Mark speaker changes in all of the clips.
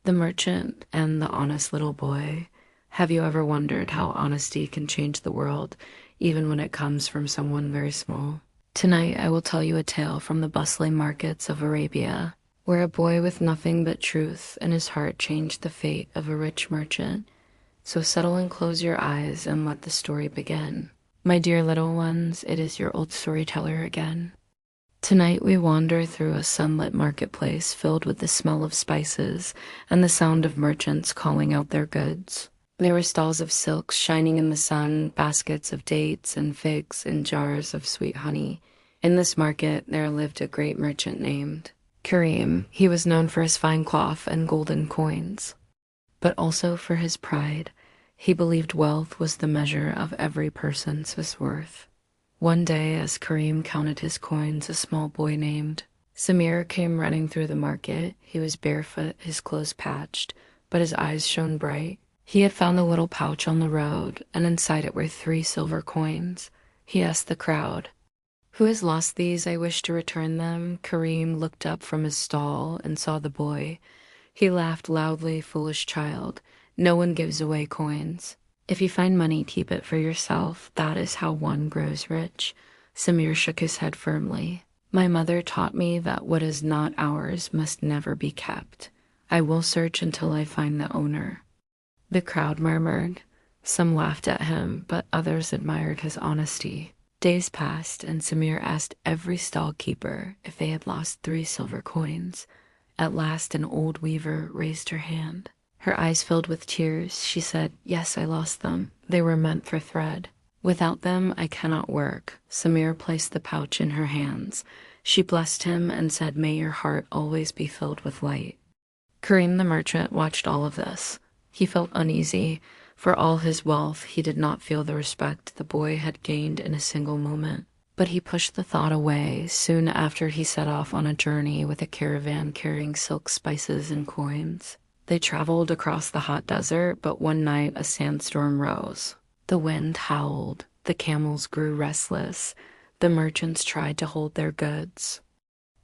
Speaker 1: The Merchant and the Honest Little Boy. Have you ever wondered how honesty can change the world, even when it comes from someone very small? Tonight I will tell you a tale from the bustling markets of Arabia, where a boy with nothing but truth in his heart changed the fate of a rich merchant. So settle and close your eyes and let the story begin. My dear little ones, it is your old storyteller again. Tonight we wander through a sunlit marketplace filled with the smell of spices and the sound of merchants calling out their goods. There were stalls of silks shining in the sun, baskets of dates and figs, and jars of sweet honey. In this market there lived a great merchant named Karim. He was known for his fine cloth and golden coins, but also for his pride. He believed wealth was the measure of every person's worth. One day, as Karim counted his coins, a small boy named Samir came running through the market. He was barefoot, his clothes patched, but his eyes shone bright. He had found a little pouch on the road, and inside it were 3 silver coins. He asked the crowd, "Who has lost these? I wish to return them." Karim looked up from his stall and saw the boy. He laughed loudly. "Foolish child, no one gives away coins. If you find money, keep it for yourself. That is how one grows rich." Samir shook his head firmly. "My mother taught me that what is not ours must never be kept. I will search until I find the owner." The crowd murmured. Some laughed at him, but others admired his honesty. Days passed, and Samir asked every stall keeper if they had lost 3 silver coins. At last an old weaver raised her hand. Her eyes filled with tears. She said, "Yes, I lost them. They were meant for thread. Without them, I cannot work." Samir placed the pouch in her hands. She blessed him and said, "May your heart always be filled with light." Karim the merchant watched all of this. He felt uneasy. For all his wealth, he did not feel the respect the boy had gained in a single moment. But he pushed the thought away. Soon after, he set off on a journey with a caravan carrying silk, spices, and coins. They traveled across the hot desert, but one night a sandstorm rose. The wind howled. The camels grew restless. The merchants tried to hold their goods,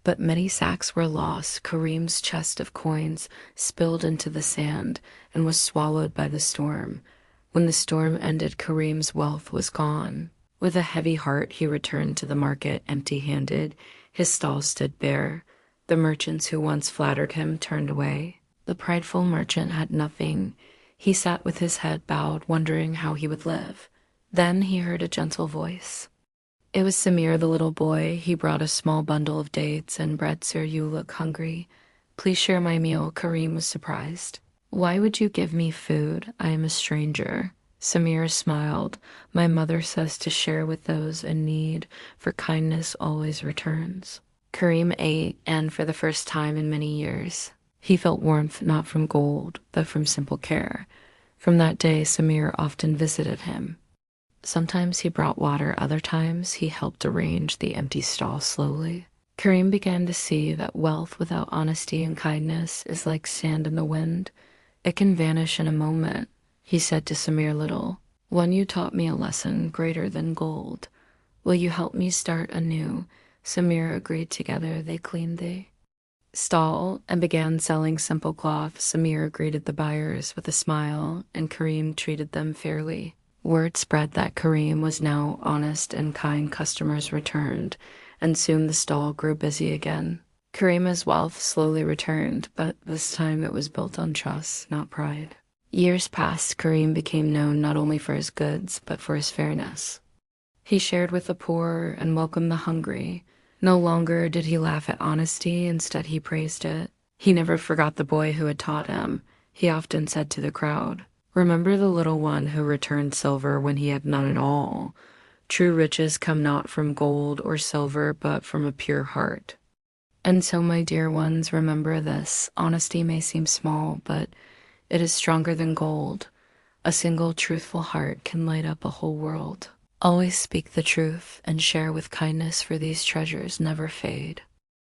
Speaker 1: but many sacks were lost. Karim's chest of coins spilled into the sand and was swallowed by the storm. When the storm ended, Karim's wealth was gone. With a heavy heart, he returned to the market empty-handed. His stall stood bare. The merchants who once flattered him turned away. The prideful merchant had nothing. He sat with his head bowed, wondering how he would live. Then he heard a gentle voice. It was Samir, the little boy. He brought a small bundle of dates and bread. "Sir, you look hungry. Please share my meal." Karim was surprised. "Why would you give me food? I am a stranger." Samir smiled. "My mother says to share with those in need, for kindness always returns." Karim ate, and for the first time in many years, he felt warmth not from gold, but from simple care. From that day, Samir often visited him. Sometimes he brought water, other times he helped arrange the empty stall slowly. Karim began to see that wealth without honesty and kindness is like sand in the wind. It can vanish in a moment. He said to Samir, "Little one, you taught me a lesson greater than gold. Will you help me start anew?" Samir agreed. Together they cleaned the stall and began selling simple cloth. Samir greeted the buyers with a smile, and Karim treated them fairly. Word spread that Karim was now honest and kind. Customers returned, and soon the stall grew busy again. Karim's wealth slowly returned, but this time it was built on trust, not pride. Years passed. Karim became known not only for his goods, but for his fairness. He shared with the poor and welcomed the hungry. No longer did he laugh at honesty, instead he praised it. He never forgot the boy who had taught him. He often said to the crowd, "Remember the little one who returned silver when he had none at all. True riches come not from gold or silver, but from a pure heart." And so, my dear ones, remember this. Honesty may seem small, but it is stronger than gold. A single truthful heart can light up a whole world. Always speak the truth and share with kindness, for these treasures never fade.